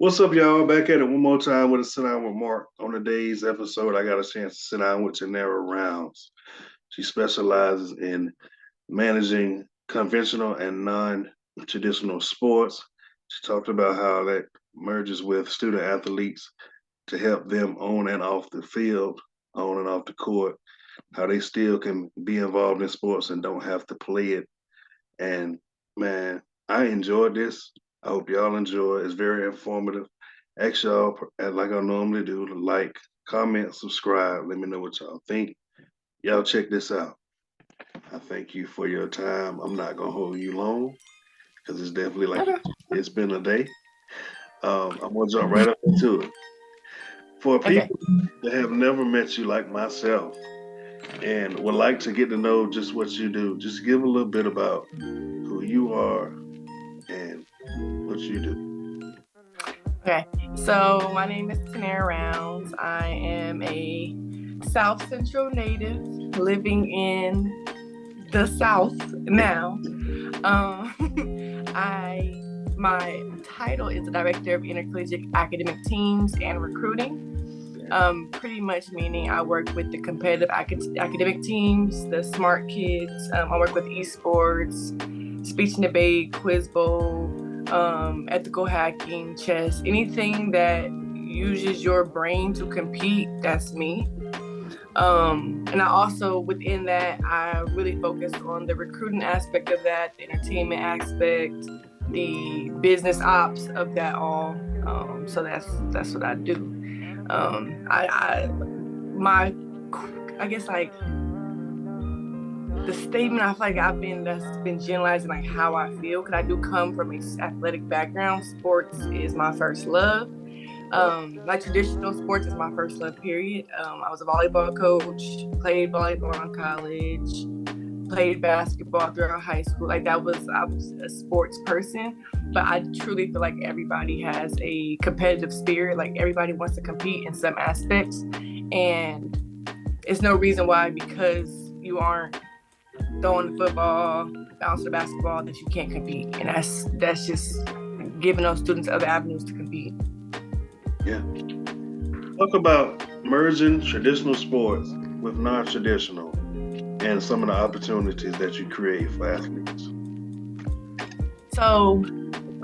What's up, y'all? Back at it one more time with a sit down with Mark. On today's episode, I got a chance to sit down with Tinaira Rounds. She specializes in managing conventional and non-traditional sports. She talked about how that merges with student athletes to help them on and off the field, on and off the court, how they still can be involved in sports and don't have to play it. And man, I enjoyed this. I hope y'all enjoy it. It's very informative. Ask y'all, like I normally do, to like, comment, subscribe. Let me know what y'all think. Y'all check this out. I thank you for your time. I'm not gonna hold you long because it's definitely like Okay. it's been a day. I'm gonna jump right up into it. For Okay. people that have never met you like myself and would like to get to know just what you do, just give a little bit about who you are and what you do. Okay. So my name is Tinaira Rounds. I am a South Central native living in the South now. I my title is the Director of Intercollegiate Academic Teams and Recruiting. Pretty much meaning I work with the competitive academic teams, the smart kids. I work with esports, speech and debate, quiz bowl, ethical hacking, chess, anything that uses your brain to compete. That's me. And I also, within that, I really focus on the recruiting aspect of that, the entertainment aspect, the business ops of that all. So that's what I do. I guess like the statement I feel like that's been generalizing like how I feel, because I do come from an athletic background. Sports is my first love. Like traditional sports is my first love, period. I was a volleyball coach, played volleyball in college, played basketball throughout high school. I was a sports person, but I truly feel like everybody has a competitive spirit. Like everybody wants to compete in some aspects, and it's no reason why, because you aren't throwing the football, bouncing the basketball, that you can't compete. And that's just giving those students other avenues to compete. Yeah. Talk about merging traditional sports with non-traditional and some of the opportunities that you create for athletes. So,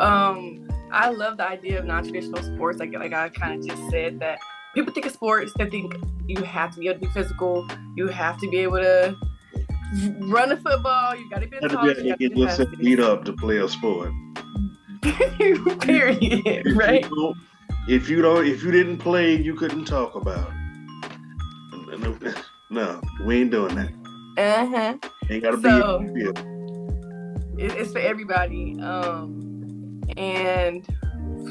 I love the idea of non-traditional sports. Like I kind of just said, that people think of sports, they think you have to be able to be physical, you have to be able to run a football, you got to be You have to be tall, able you to have to get do yourself beat this. up to play a sport. Period, If you right? don't, if you didn't play, you couldn't talk about it. No, we ain't doing that. Uh-huh. Ain't got to be. So it's for everybody. And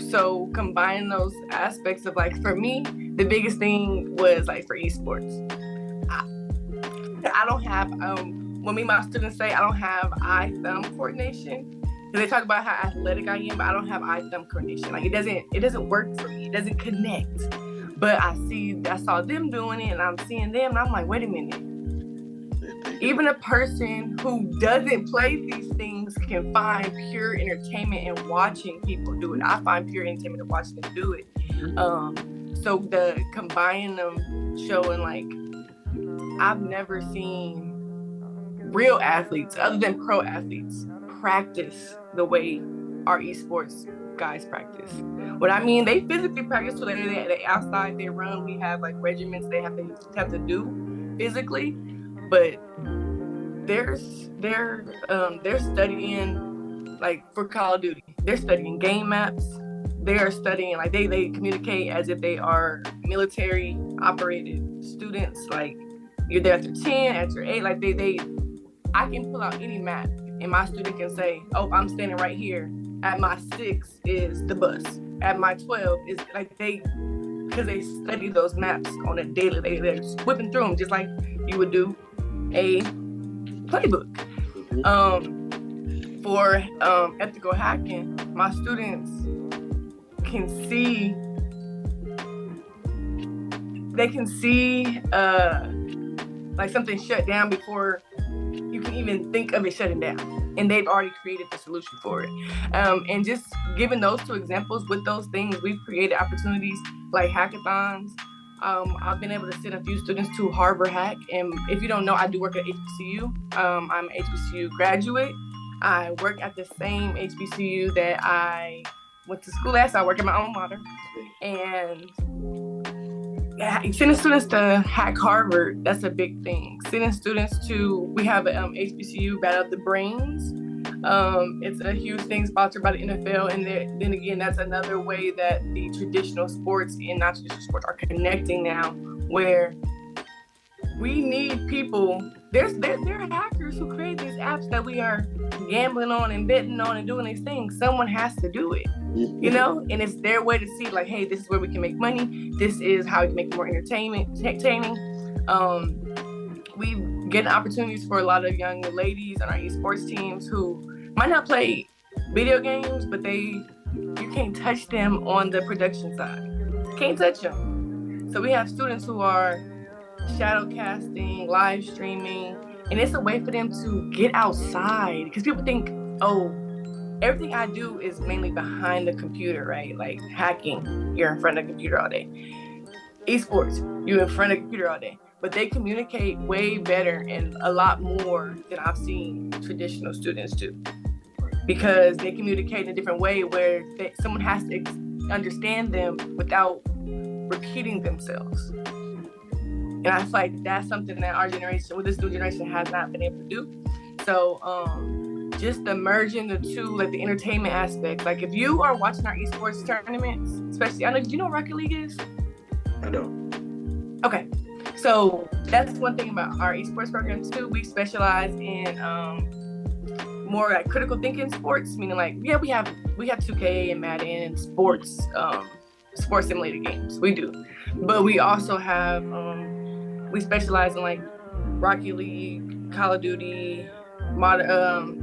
so combining those aspects of, like, for me, the biggest thing was like for esports. I don't have when me and my students say I don't have eye thumb coordination, because they talk about how athletic I am, but I don't have eye thumb coordination. Like it doesn't work for me. It doesn't connect. But I saw them doing it, and I'm seeing them, and I'm like, wait a minute. Even a person who doesn't play these things can find pure entertainment in watching people do it. I find pure entertainment in watching them do it. So the combining them, showing like I've never seen real athletes other than pro athletes practice the way our esports guys practice. What I mean, they physically practice, so they outside, they run. We have like regiments they have to do physically, but they're studying, like for Call of Duty, they're studying game maps. They are studying, like they communicate as if they are military operated students. Like you're there after 10, after 8, like they I can pull out any map and my student can say, oh, I'm standing right here. At my 6 is the bus. At my 12 is, like, because they study those maps on a daily. They're whipping through them just like you would do a playbook. For ethical hacking, my students can see. They can see like something shut down before you can even think of it shutting down. and they've already created the solution for it. And just giving those two examples with those things, we've created opportunities like hackathons. I've been able to send a few students to Harbor Hack, and if you don't know, I do work at HBCU. I'm an HBCU graduate. I work at the same HBCU that I went to school at, so I work at my alma mater. And sending students to Hack Harvard, that's a big thing. Sending students to, we have a HBCU Battle of the Brains. It's a huge thing sponsored by the NFL, and then again, that's another way that the traditional sports and non-traditional sports are connecting now, where we need people. There are hackers who create these apps that we are gambling on and betting on and doing these things. Someone has to do it, you know, and it's their way to see, like, hey, this is where we can make money. This is how we can make it more entertaining. We get opportunities for a lot of young ladies on our esports teams who might not play video games, but you can't touch them on the production side. Can't touch them. So we have students who are shadow casting, live streaming, and it's a way for them to get outside, because people think, oh, everything I do is mainly behind the computer, right? Like hacking, you're in front of the computer all day. Esports, you're in front of the computer all day. But they communicate way better and a lot more than I've seen traditional students do, because they communicate in a different way where someone has to understand them without repeating themselves. And I feel like that's something that our generation, with this new generation, has not been able to do. So just merging the two, like the entertainment aspect. Like if you are watching our esports tournaments, especially, I know, do you know what Rocket League is? I don't. Okay. So that's one thing about our esports program too. We specialize in more like critical thinking sports, meaning like, yeah, we have 2K and Madden and sports simulator games. We do. But we also have, we specialize in like Rocket League, Call of Duty, Overwatch,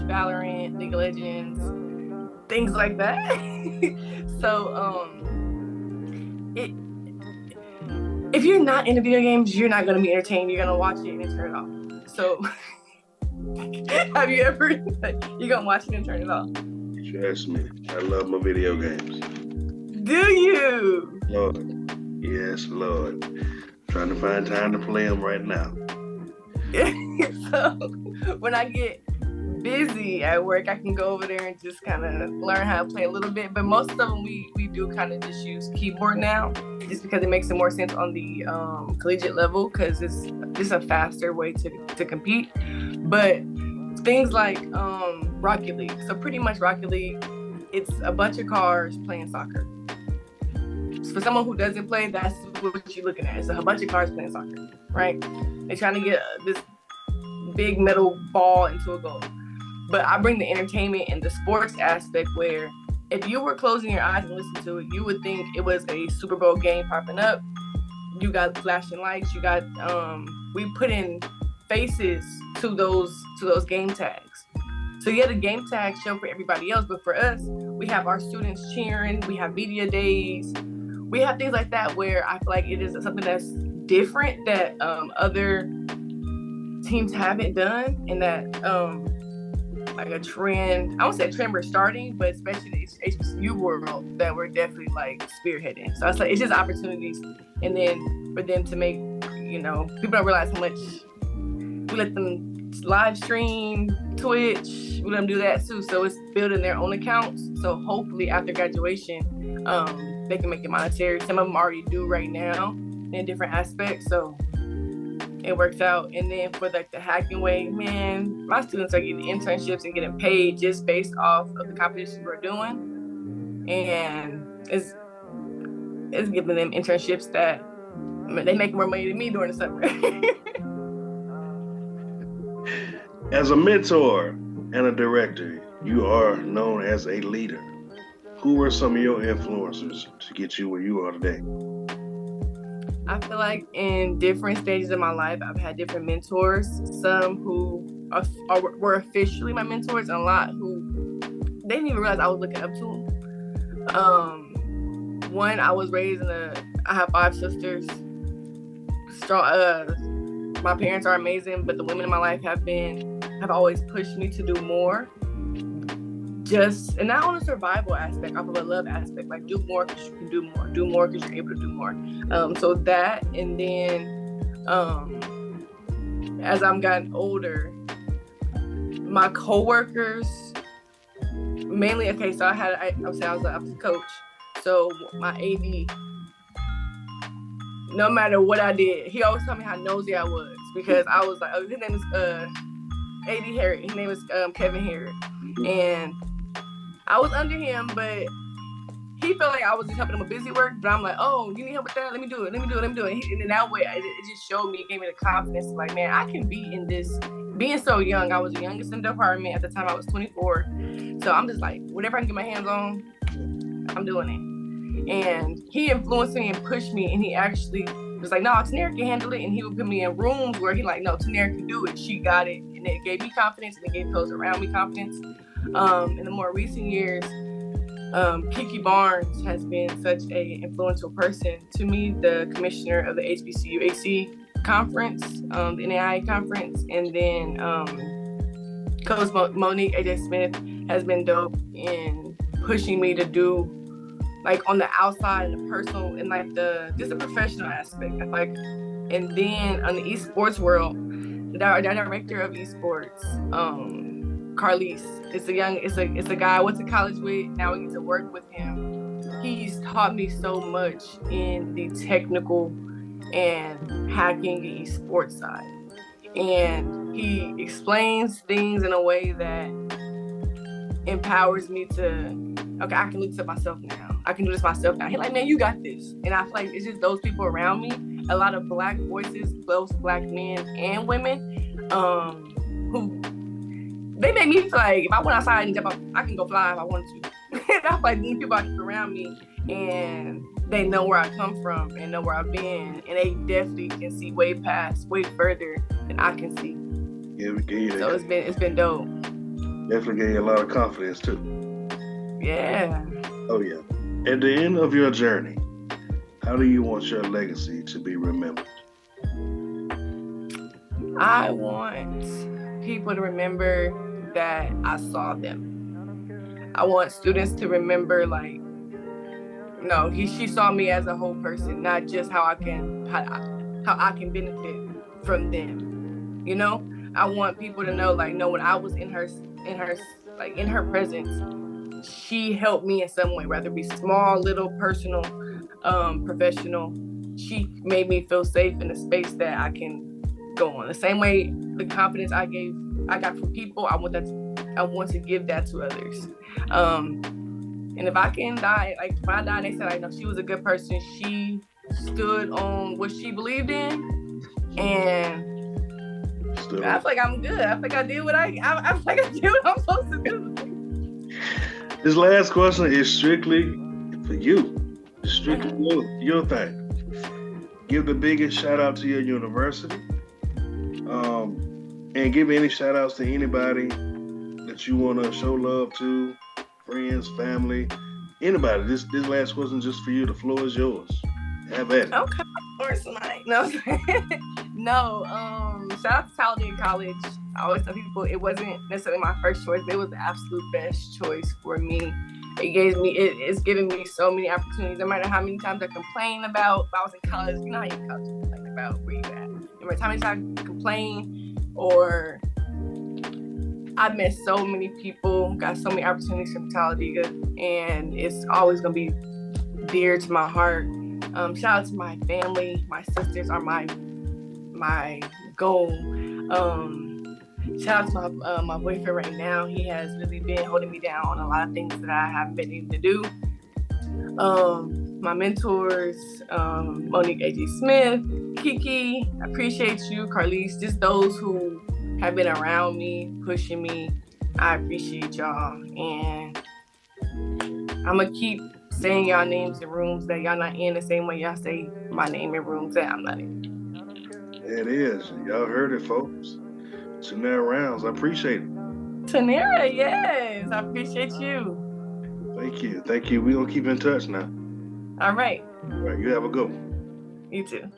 Valorant, League of Legends, things like that. So if you're not into video games, you're not going to be entertained. You're going to watch it and then turn it off. So have you ever, you're going to watch it and turn it off? Trust me, I love my video games. Do you? Lord. Yes, Lord. Trying to find time to play them right now. So when I get busy at work, I can go over there and just kind of learn how to play a little bit. But most of them, we do kind of just use keyboard now, just because it makes it more sense on the collegiate level, because it's just a faster way to compete. But things like Rocket League. So pretty much Rocket League, it's a bunch of cars playing soccer. For someone who doesn't play, that's what you're looking at. It's a bunch of cars playing soccer, right? They're trying to get this big metal ball into a goal. But I bring the entertainment and the sports aspect, where if you were closing your eyes and listening to it, you would think it was a Super Bowl game popping up. You got flashing lights. You got we put in faces to those game tags. So you had a game tag show for everybody else, but for us, we have our students cheering. We have media days. We have things like that where I feel like it is something that's different that other teams haven't done, and that like a trend. I won't say a trend we're starting, but especially the HBCU world that we're definitely like spearheading. So it's like, it's just opportunities, and then for them to make, people don't realize how much we let them live stream, Twitch, we let them do that too. So it's building their own accounts. So hopefully after graduation, they can make it monetary. Some of them already do right now in different aspects. So it works out. And then for like the hacking way, man, my students are getting internships and getting paid just based off of the competitions we're doing. And it's giving them internships that, they make more money than me during the summer. As a mentor and a director, you are known as a leader. Who were some of your influencers to get you where you are today? I feel like in different stages of my life, I've had different mentors. Some who were officially my mentors, and a lot who they didn't even realize I was looking up to them. One, I was raised I have 5 sisters. Strong. My parents are amazing, but the women in my life have been have always pushed me to do more. Just, and not on a survival aspect, off of a love aspect, like do more because you can do more because you're able to do more. So that, and then as I'm gotten older, my coworkers, mainly, okay, so I was a coach. So my AD, no matter what I did, he always told me how nosy I was, because I was like, oh, his name is AD Harry. His name is Kevin Harry, and I was under him, but he felt like I was just helping him with busy work. But I'm like, oh, you need help with that? Let me do it. And in that way, it just showed me, it gave me the confidence, like, man, I can be in this. Being so young, I was the youngest in the department at the time. I was 24, so I'm just like, whatever I can get my hands on, I'm doing it. And he influenced me and pushed me, and he actually was like, no, Tinaira can handle it. And he would put me in rooms where he like, no, Tinaira can do it. She got it. And it gave me confidence, and it gave those around me confidence. In the more recent years, Kiki Barnes has been such an influential person to me, the commissioner of the HBCUAC conference, the NAI conference, and then Coach Monique AJ Smith has been dope in pushing me to do, like, on the outside and the personal and like just the professional aspect. Like, and then on the esports world, the director of esports, Carlis, it's a guy I went to college with. Now we get to work with him. He's taught me so much in the technical and hacking the esports side, and he explains things in a way that empowers me to, okay, I can look to myself now. I can do this myself now. He's like, man, you got this. And I feel like it's just those people around me, a lot of Black voices, both Black men and women, who, they make me feel like if I went outside and jump up, I can go fly if I wanted to. And I feel like these people around me, and they know where I come from and know where I've been, and they definitely can see way further than I can see. Yeah, so it's been dope. Definitely gave you a lot of confidence too. Yeah. Oh yeah. At the end of your journey, how do you want your legacy to be remembered? I want people to remember that I saw them. I want students to remember, like, no, she saw me as a whole person, not just how I can benefit from them. You know, I want people to know, like, no, when I was in her presence, she helped me in some way, whether it be small, little, personal, professional. She made me feel safe in a space that I can go on. The same way the confidence I got from people, I want to give that to others. And if I can die, like, when I die, they said, like, no, she was a good person. She stood on what she believed in, and I feel like I'm good. I feel like I did what I feel like I did what I'm supposed to do. This last question is strictly for you. Strictly your thing. Give the biggest shout out to your university. And give any shout outs to anybody that you want to show love to, friends, family, anybody. This last question just for you. The floor is yours. Have at it. Okay, or tonight. No, no. Shout out to Talladega College. I always tell people it wasn't necessarily my first choice, but it was the absolute best choice for me. It's given me so many opportunities. No matter how many times I complain about, if I was in college, you know how you in college complain about where you at. No matter how many times I complain, or I met so many people, got so many opportunities from Talladega, and it's always gonna be dear to my heart. Shout out to my family. My sisters are my goal. Shout out to my boyfriend right now. He has really been holding me down on a lot of things that I haven't been able to do. My mentors, Monique A.G. Smith, Kiki, I appreciate you, Carlis, just those who have been around me, pushing me. I appreciate y'all. And I'm going to keep saying y'all names in rooms that y'all not in, the same way y'all say my name in rooms that I'm not in. It is. Y'all heard it, folks. Tinaira Rounds, I appreciate it. Tinaira, yes, I appreciate you. Thank you. We're going to keep in touch now. All right. All right, you have a good one. You too.